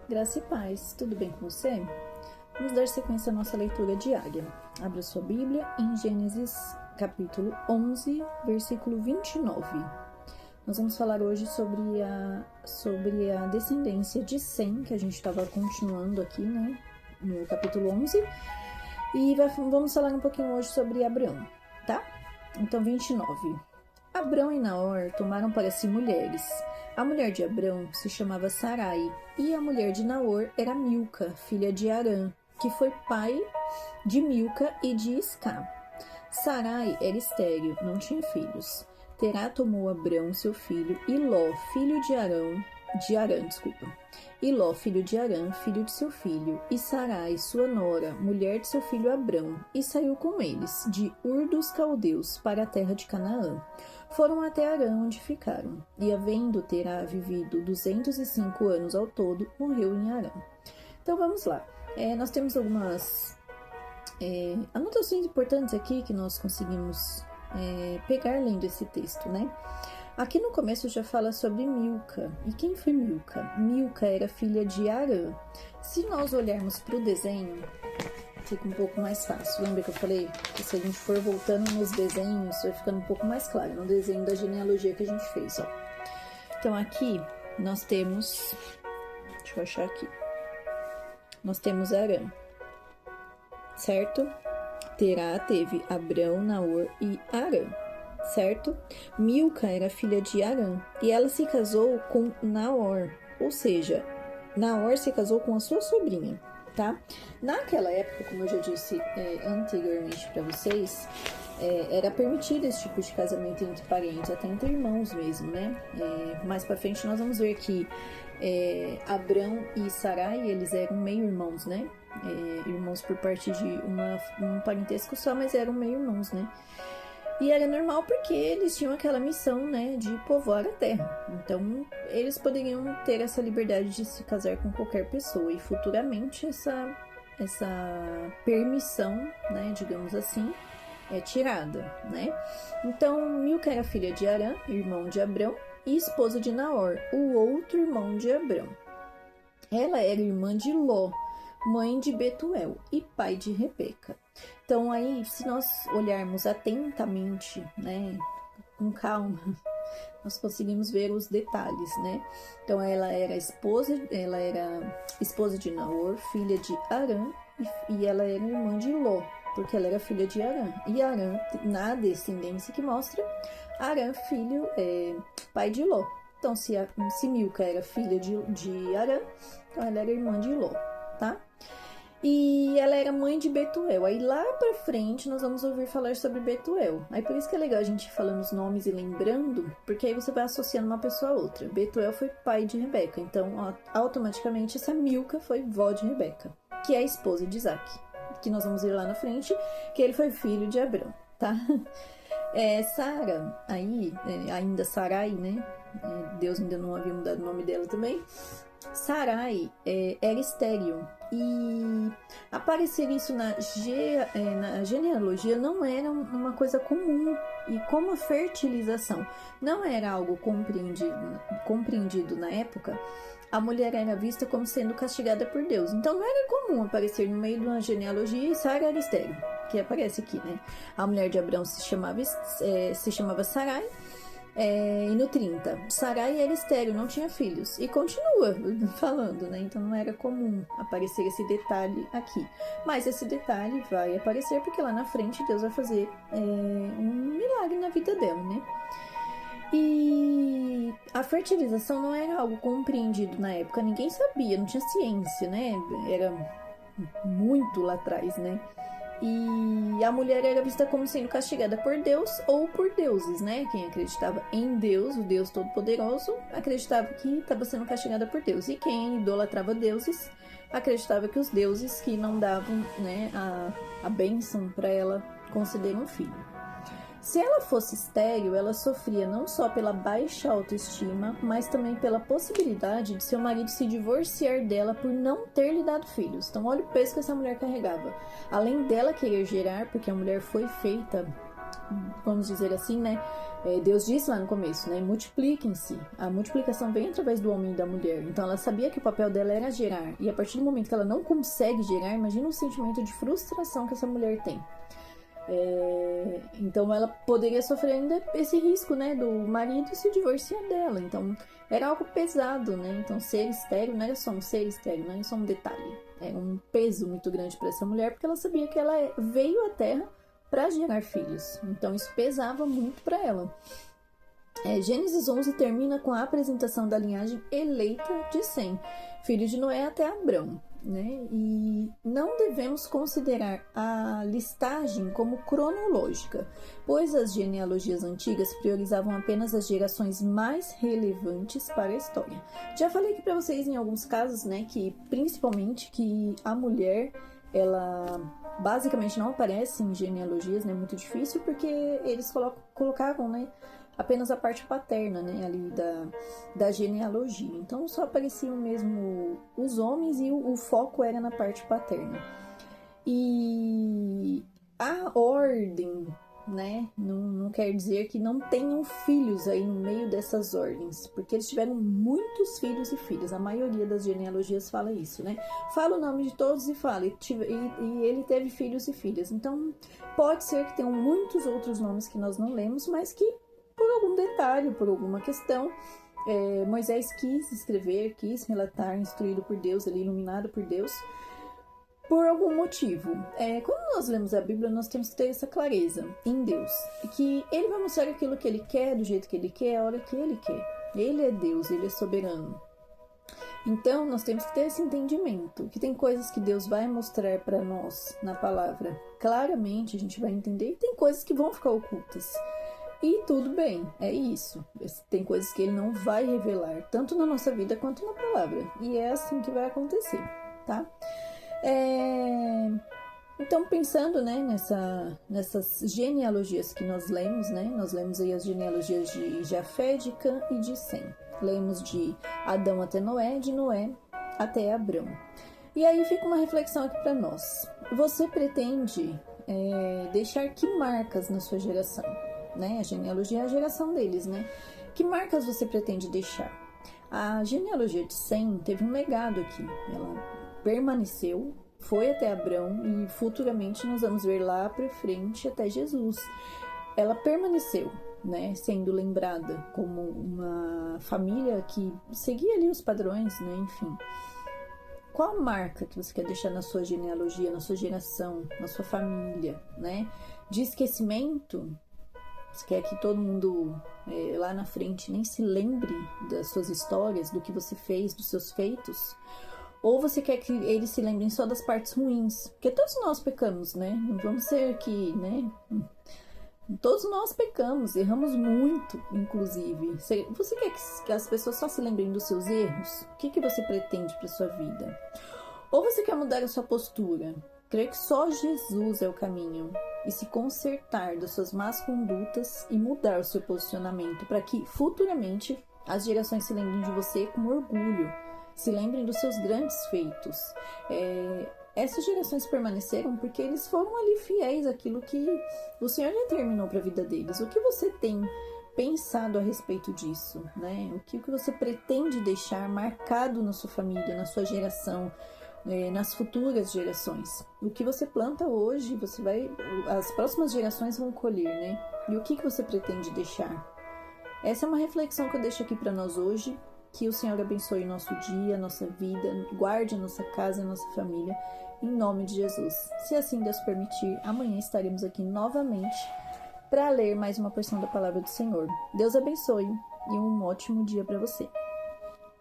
Graça e paz, tudo bem com você? Vamos dar sequência à nossa leitura diária. Abra sua Bíblia em Gênesis capítulo 11, versículo 29. Nós vamos falar hoje sobre a descendência de Sem, que a gente estava continuando aqui, né, no capítulo 11. E vamos falar um pouquinho hoje sobre Abraão, tá? Então, 29. Abrão e Naor tomaram para si mulheres. A mulher de Abrão se chamava Sarai, e a mulher de Naor era Milca, filha de Arã, que foi pai de Milca e de Isca. Sarai era estéril, não tinha filhos. Terá tomou Abrão seu filho, e Ló, filho de Arã, e Ló, filho de Arã, filho de seu filho, e Sarai, sua nora, mulher de seu filho Abrão, e saiu com eles, de Ur dos Caldeus, para a terra de Canaã. Foram até Arã, onde ficaram, e havendo Terá vivido 205 anos ao todo, morreu em Arã. Então vamos lá, nós temos algumas anotações importantes aqui que nós conseguimos pegar lendo esse texto, né? Aqui no começo já fala sobre Milca. E quem foi Milca? Milca era filha de Arã. Se nós olharmos para o desenho, fica um pouco mais fácil. Lembra que eu falei que se a gente for voltando nos desenhos, vai ficando um pouco mais claro. No desenho da genealogia que a gente fez, ó. Então aqui nós temos... Deixa eu achar aqui. Nós temos Arã, certo? Terá teve Abrão, Naor e Arã, certo? Milca era filha de Arã e ela se casou com Naor, ou seja, Naor se casou com a sua sobrinha, tá? Naquela época, como eu já disse anteriormente para vocês, era permitido esse tipo de casamento entre parentes, até entre irmãos mesmo, né? Mais para frente nós vamos ver que Abrão e Sarai, eles eram meio-irmãos, né? Irmãos por parte de um parentesco só, mas eram meio-irmãos, né? E era normal porque eles tinham aquela missão, né, de povoar a terra. Então, eles poderiam ter essa liberdade de se casar com qualquer pessoa. E futuramente essa permissão, né, digamos assim, é tirada, né? Então, Milca era filha de Arã, irmão de Abrão, e esposa de Naor, o outro irmão de Abrão. Ela era irmã de Ló, mãe de Betuel e pai de Rebeca. Então aí, se nós olharmos atentamente, né, com calma, nós conseguimos ver os detalhes, né? Então ela era esposa de Naor, filha de Arã, e ela era irmã de Ló, porque ela era filha de Arã. E Arã, na descendência que mostra, Arã, pai de Ló. Então, se Milca era filha de Arã, então ela era irmã de Ló, tá? E ela era mãe de Betuel. Aí lá pra frente nós vamos ouvir falar sobre Betuel. Aí por isso que é legal a gente ir falando os nomes e lembrando, porque aí você vai associando uma pessoa a outra. Betuel foi pai de Rebeca, então automaticamente essa Milca foi vó de Rebeca, que é a esposa de Isaac, que nós vamos ver lá na frente, que ele foi filho de Abrão, tá? Sara, aí, ainda Sarai, né? Deus ainda não havia mudado o nome dela também. Sarai era estéril, e aparecer isso na genealogia não era uma coisa comum, e como a fertilização não era algo compreendido na época, a mulher era vista como sendo castigada por Deus. Então não era comum aparecer no meio de uma genealogia e Sara era estéril, que aparece aqui, né? A mulher de Abrão se chamava Sarai. E no 30, Sarai era estéril, não tinha filhos. E continua falando, né? Então não era comum aparecer esse detalhe aqui. Mas esse detalhe vai aparecer porque lá na frente Deus vai fazer um milagre na vida dela, né? E a fertilização não era algo compreendido na época. Ninguém sabia, não tinha ciência, né? Era muito lá atrás, né? E a mulher era vista como sendo castigada por Deus ou por deuses, né? Quem acreditava em Deus, o Deus Todo-Poderoso, acreditava que estava sendo castigada por Deus. E quem idolatrava deuses, acreditava que os deuses que não davam, né, a bênção para ela conceder um filho. Se ela fosse estéril, ela sofria não só pela baixa autoestima, mas também pela possibilidade de seu marido se divorciar dela por não ter lhe dado filhos. Então olha o peso que essa mulher carregava. Além dela querer gerar, porque a mulher foi feita, vamos dizer assim, né, Deus disse lá no começo, né? Multipliquem-se. A multiplicação vem através do homem e da mulher. Então ela sabia que o papel dela era gerar. E a partir do momento que ela não consegue gerar, imagina o sentimento de frustração que essa mulher tem. Então ela poderia sofrer ainda esse risco, né, do marido se divorciar dela. Então era algo pesado, né? Então ser estéril não era só um ser estéril, não era só um detalhe. Era um peso muito grande para essa mulher, porque ela sabia que ela veio à Terra para gerar filhos. Então isso pesava muito para ela. Gênesis 11 termina com a apresentação da linhagem eleita de Sem, filho de Noé até Abrão. Né? E não devemos considerar a listagem como cronológica, pois as genealogias antigas priorizavam apenas as gerações mais relevantes para a história. Já falei aqui para vocês em alguns casos, né, que principalmente que a mulher, ela basicamente não aparece em genealogias, né, muito difícil, porque eles colocavam, né, apenas a parte paterna, né, ali da genealogia. Então só apareciam mesmo os homens e o foco era na parte paterna. E a ordem, né, não quer dizer que não tenham filhos aí no meio dessas ordens, porque eles tiveram muitos filhos e filhas. A maioria das genealogias fala isso, né? Fala o nome de todos e fala, e ele teve filhos e filhas. Então pode ser que tenham muitos outros nomes que nós não lemos, mas que por algum detalhe, por alguma questão, Moisés quis escrever, quis relatar, instruído por Deus, ali, iluminado por Deus, por algum motivo. Quando nós lemos a Bíblia, nós temos que ter essa clareza em Deus, que Ele vai mostrar aquilo que Ele quer, do jeito que Ele quer, a hora que Ele quer. Ele é Deus, Ele é soberano. Então, nós temos que ter esse entendimento, que tem coisas que Deus vai mostrar para nós na palavra. Claramente, a gente vai entender, e tem coisas que vão ficar ocultas. E tudo bem, é isso. Tem coisas que Ele não vai revelar, tanto na nossa vida quanto na palavra. E é assim que vai acontecer, tá? Então, pensando, né, nessas genealogias que nós lemos, né? Nós lemos aí as genealogias de Jafé, de Cã e de Sem. Lemos de Adão até Noé, de Noé até Abrão. E aí fica uma reflexão aqui para nós. Você pretende deixar que marcas na sua geração? Né? A genealogia é a geração deles, né? Que marcas você pretende deixar? A genealogia de Sem teve um legado aqui. Ela permaneceu, foi até Abrão e futuramente nós vamos ver lá para frente até Jesus. Ela permaneceu, né? Sendo lembrada como uma família que seguia ali os padrões, né? Enfim. Qual marca que você quer deixar na sua genealogia, na sua geração, na sua família, né? De esquecimento? Você quer que todo mundo lá na frente nem se lembre das suas histórias, do que você fez, dos seus feitos? Ou você quer que eles se lembrem só das partes ruins? Porque todos nós pecamos, né? Não vamos ser que, né? Todos nós pecamos, erramos muito, inclusive. Você quer que as pessoas só se lembrem dos seus erros? O que você pretende para sua vida? Ou você quer mudar a sua postura? Crer que só Jesus é o caminho e se consertar das suas más condutas e mudar o seu posicionamento para que futuramente as gerações se lembrem de você com orgulho, se lembrem dos seus grandes feitos. Essas gerações permaneceram porque eles foram ali fiéis àquilo que o Senhor determinou para a vida deles. O que você tem pensado a respeito disso, né? O que você pretende deixar marcado na sua família, na sua geração, nas futuras gerações? O que você planta hoje, as próximas gerações vão colher, né? E o que você pretende deixar? Essa é uma reflexão que eu deixo aqui para nós hoje. Que o Senhor abençoe o nosso dia, a nossa vida, guarde a nossa casa, a nossa família, em nome de Jesus. Se assim Deus permitir, amanhã estaremos aqui novamente para ler mais uma porção da palavra do Senhor. Deus abençoe e um ótimo dia para você.